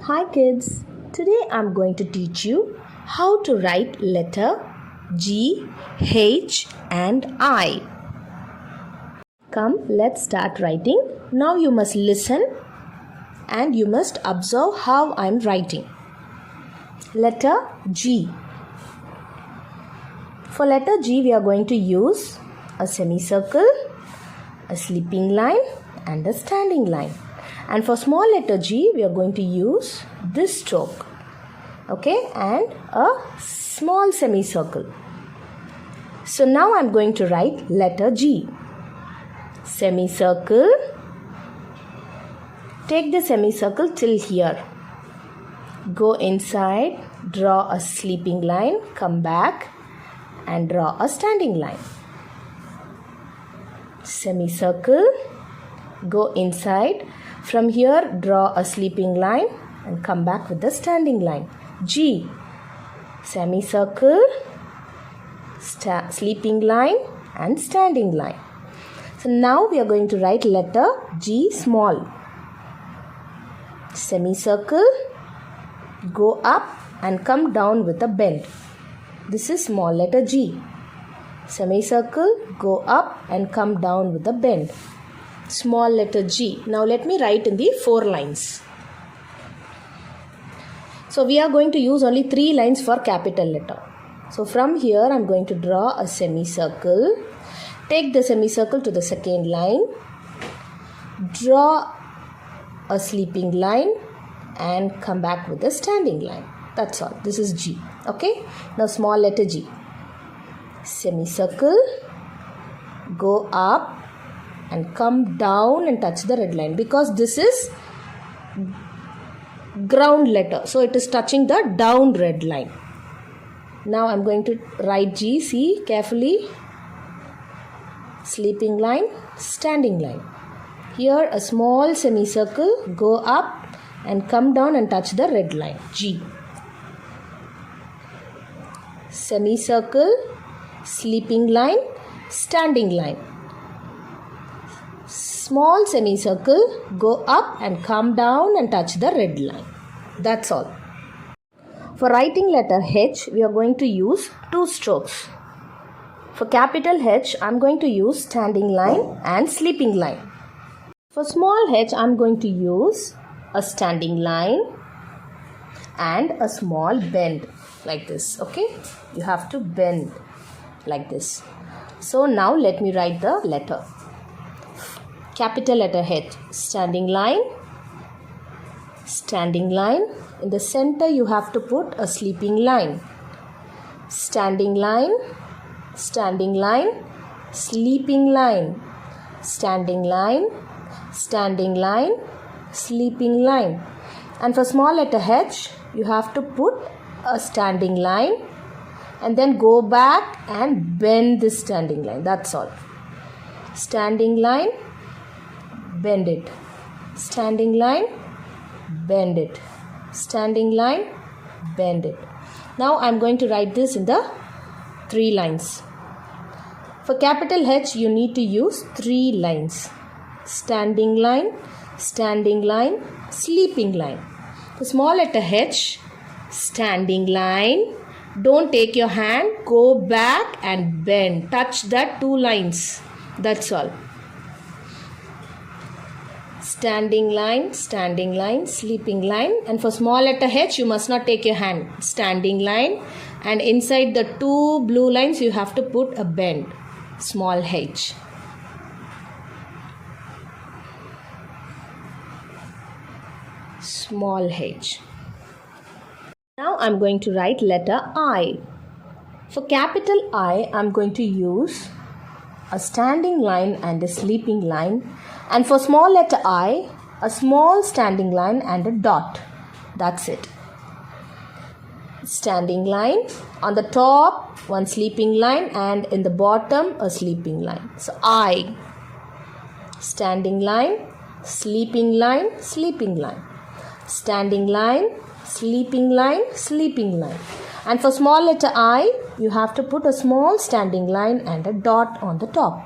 Hi kids, today I'm going to teach you how to write letter G, H and I. Come, let's start writing. Now you must listen and you must observe how I'm writing. Letter G. For letter G we are going to use a semicircle, a sleeping line and a standing line. And for small letter G, we are going to use this stroke, okay, and a small semicircle. So now I am going to write letter G. Semicircle. Take the semicircle till here. Go inside, draw a sleeping line, come back and draw a standing line. Semicircle. Go inside. From here, draw a sleeping line and come back with the standing line. G. Semicircle, sleeping line and standing line. So now we are going to write letter G small. Semicircle, go up and come down with a bend. This is small letter G. Semicircle, go up and come down with a bend. Small letter G. Now let me write in the 4 lines. So we are going to use only 3 lines for capital letter. So from here I am going to draw a semicircle. Take the semicircle to the second line. Draw a sleeping line and come back with a standing line. That's all. This is G. Okay. Now small letter G. Semicircle. Go up and come down and touch the red line because this is ground letter. So it is touching the down red line. Now I am going to write G. See carefully. Sleeping line, standing line. Here a small semicircle. Go up and come down and touch the red line. G. Semicircle, sleeping line, standing line. Small semicircle, go up and come down and touch the red line. That's all. For writing letter H, we are going to use 2 strokes. For capital H, I am going to use standing line and sleeping line. For small h, I am going to use a standing line and a small bend like this. Okay, you have to bend like this. So now let me write the letter. Capital letter H, standing line, standing line. In the center you have to put a sleeping line. Standing line, standing line, sleeping line, standing line, standing line, sleeping line. And for small letter H, you have to put a standing line and then go back and bend this standing line. That's all. Standing line, bend it. Standing line, bend it. Standing line, bend it. Now I am going to write this in the 3 lines. For capital H, you need to use 3 lines. Standing line, sleeping line. For small letter H, standing line. Don't take your hand, go back and bend. Touch that 2 lines. That's all. Standing line, sleeping line. And for small letter H, you must not take your hand. Standing line. And inside the 2 blue lines, you have to put a bend. Small h. Small h. Now I am going to write letter I. For capital I am going to use a standing line and a sleeping line. And for small letter I, a small standing line and a dot. That's it. Standing line. On the top, 1 sleeping line and in the bottom, a sleeping line. So I. Standing line, sleeping line, sleeping line. Standing line, sleeping line, sleeping line. And for small letter I, you have to put a small standing line and a dot on the top.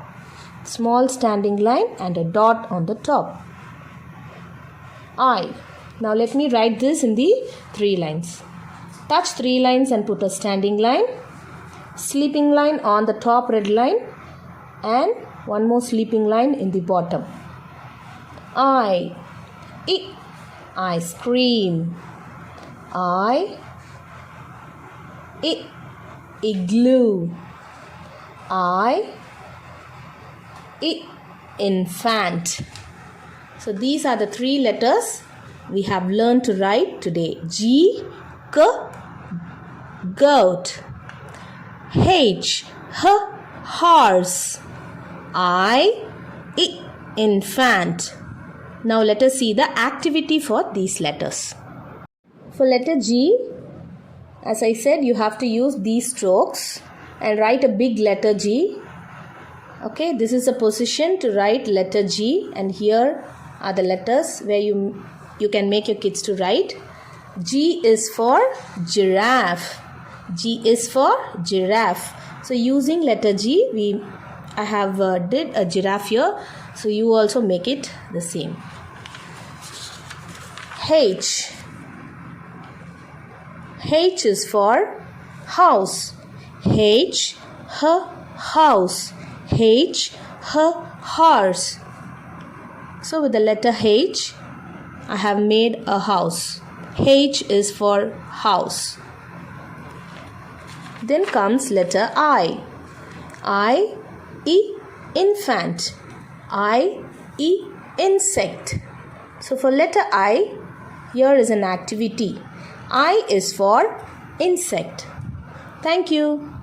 Small standing line and a dot on the top. I. Now let me write this in the 3 lines. Touch 3 lines and put a standing line, sleeping line on the top red line, and one more sleeping line in the bottom. Ice cream. Igloo. Infant. So these are the 3 letters we have learned to write today. G, goat. H, horse. Infant. Now let us see the activity for these letters. For letter G, as I said, you have to use these strokes and write a big letter G. Okay, this is a position to write letter G, and here are the letters where you can make your kids to write. G is for giraffe. G is for giraffe. So using letter G, I have did a giraffe here. So you also make it the same. H is for house. H, house. H, horse. So with the letter H, I have made a house. H is for house. Then comes letter I. Infant. Insect. So for letter I, here is an activity. I is for insect. Thank you.